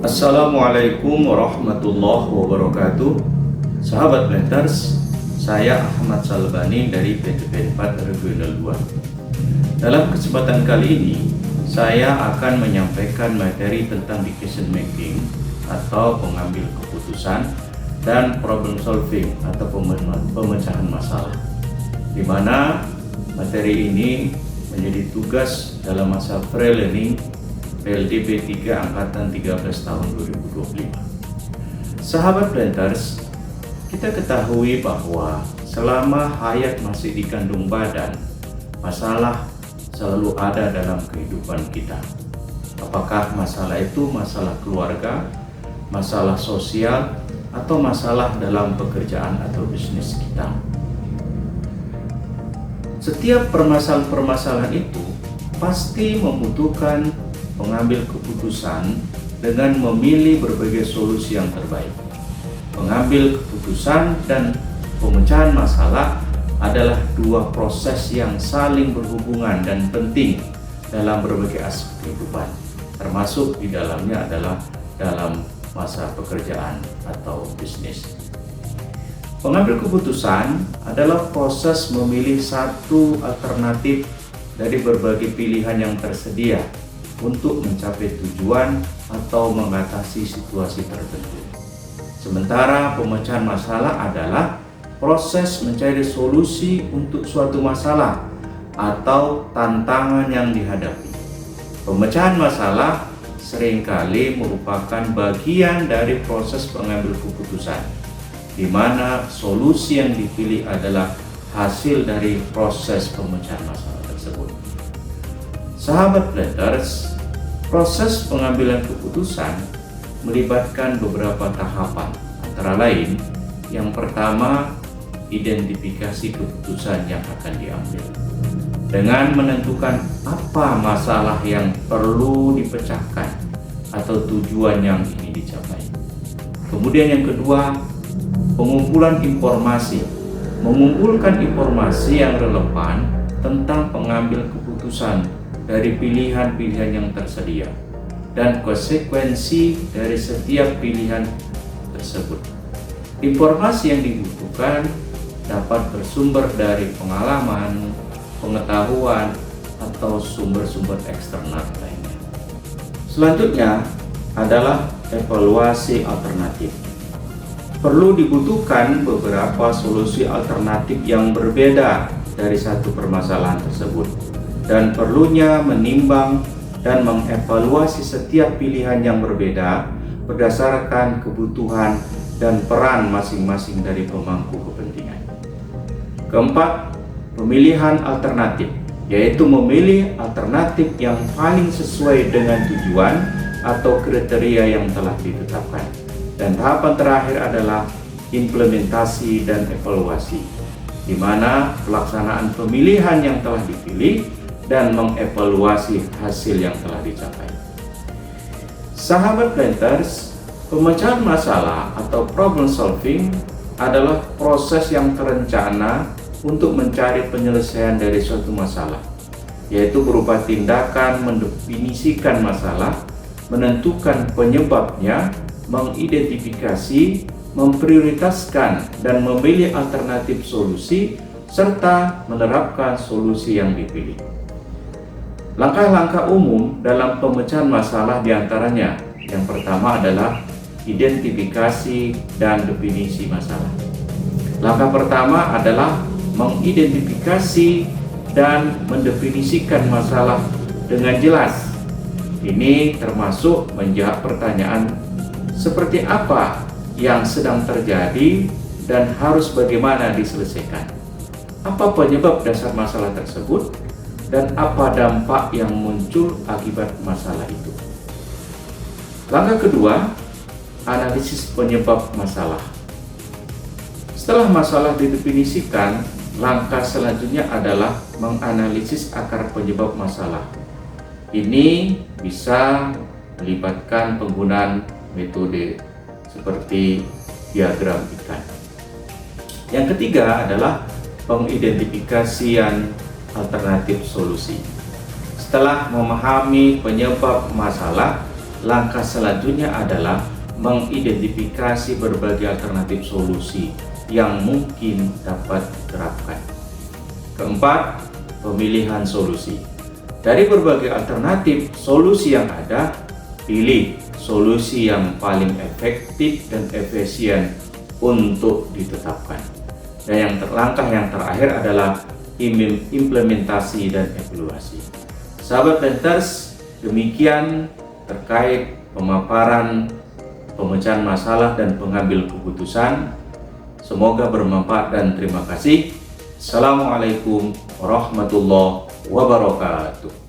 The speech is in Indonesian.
Assalamualaikum warahmatullahi wabarakatuh. Sahabat Blenders, saya Ahmad Salbani dari PTP 4 Regional 2. Dalam kesempatan kali ini, saya akan menyampaikan materi tentang decision making atau pengambil keputusan dan problem solving atau pemecahan masalah, di mana materi ini menjadi tugas dalam masa pre-learning PLDB 3 Angkatan 13 tahun 2025. Sahabat Blenders, kita ketahui bahwa selama hayat masih dikandung badan, masalah selalu ada dalam kehidupan kita. Apakah masalah itu masalah keluarga, masalah sosial, atau masalah dalam pekerjaan atau bisnis kita. Setiap permasalahan itu pasti membutuhkan pengambil keputusan dengan memilih berbagai solusi yang terbaik. Pengambil keputusan dan pemecahan masalah adalah dua proses yang saling berhubungan dan penting dalam berbagai aspek kehidupan, termasuk di dalamnya adalah dalam masa pekerjaan atau bisnis. Pengambil keputusan adalah proses memilih satu alternatif dari berbagai pilihan yang tersedia untuk mencapai tujuan atau mengatasi situasi tertentu. Sementara pemecahan masalah adalah proses mencari solusi untuk suatu masalah atau tantangan yang dihadapi. Pemecahan masalah seringkali merupakan bagian dari proses pengambil keputusan, di mana solusi yang dipilih adalah hasil dari proses pemecahan masalah tersebut. Sahabat Blenders, proses pengambilan keputusan melibatkan beberapa tahapan, antara lain yang pertama, identifikasi keputusan yang akan diambil dengan menentukan apa masalah yang perlu dipecahkan atau tujuan yang ingin dicapai. Kemudian yang kedua, pengumpulan informasi, mengumpulkan informasi yang relevan tentang pengambil keputusan dari pilihan-pilihan yang tersedia dan konsekuensi dari setiap pilihan tersebut. Informasi yang dibutuhkan dapat bersumber dari pengalaman, pengetahuan, atau sumber-sumber eksternal lainnya. Selanjutnya adalah evaluasi alternatif. Perlu dibutuhkan beberapa solusi alternatif yang berbeda dari satu permasalahan tersebut, dan perlunya menimbang dan mengevaluasi setiap pilihan yang berbeda berdasarkan kebutuhan dan peran masing-masing dari pemangku kepentingan. Keempat, pemilihan alternatif, yaitu memilih alternatif yang paling sesuai dengan tujuan atau kriteria yang telah ditetapkan. Dan tahapan terakhir adalah implementasi dan evaluasi, di mana pelaksanaan pemilihan yang telah dipilih dan mengevaluasi hasil yang telah dicapai. Sahabat Blenders, pemecahan masalah atau problem solving adalah proses yang terencana untuk mencari penyelesaian dari suatu masalah, yaitu berupa tindakan mendefinisikan masalah, menentukan penyebabnya, mengidentifikasi, memprioritaskan, dan memilih alternatif solusi, serta menerapkan solusi yang dipilih. Langkah-langkah umum dalam pemecahan masalah diantaranya, yang pertama adalah identifikasi dan definisi masalah. Langkah pertama adalah mengidentifikasi dan mendefinisikan masalah dengan jelas. Ini termasuk menjawab pertanyaan seperti apa yang sedang terjadi dan harus bagaimana diselesaikan. Apa penyebab dasar masalah tersebut dan apa dampak yang muncul akibat masalah itu. Langkah kedua, analisis penyebab masalah. Setelah masalah didefinisikan, langkah selanjutnya adalah menganalisis akar penyebab masalah. Ini bisa melibatkan penggunaan metode seperti diagram ikan. Yang ketiga adalah pengidentifikasian alternatif solusi. Setelah memahami penyebab masalah, langkah selanjutnya adalah mengidentifikasi berbagai alternatif solusi yang mungkin dapat diterapkan. Keempat, pemilihan solusi. Dari berbagai alternatif solusi yang ada, pilih solusi yang paling efektif dan efisien untuk ditetapkan. Dan langkah yang terakhir adalah implementasi dan evaluasi. Sahabat Planters, demikian terkait pemaparan pemecahan masalah dan pengambil keputusan. Semoga bermanfaat dan terima kasih. Assalamualaikum warahmatullahi wabarakatuh.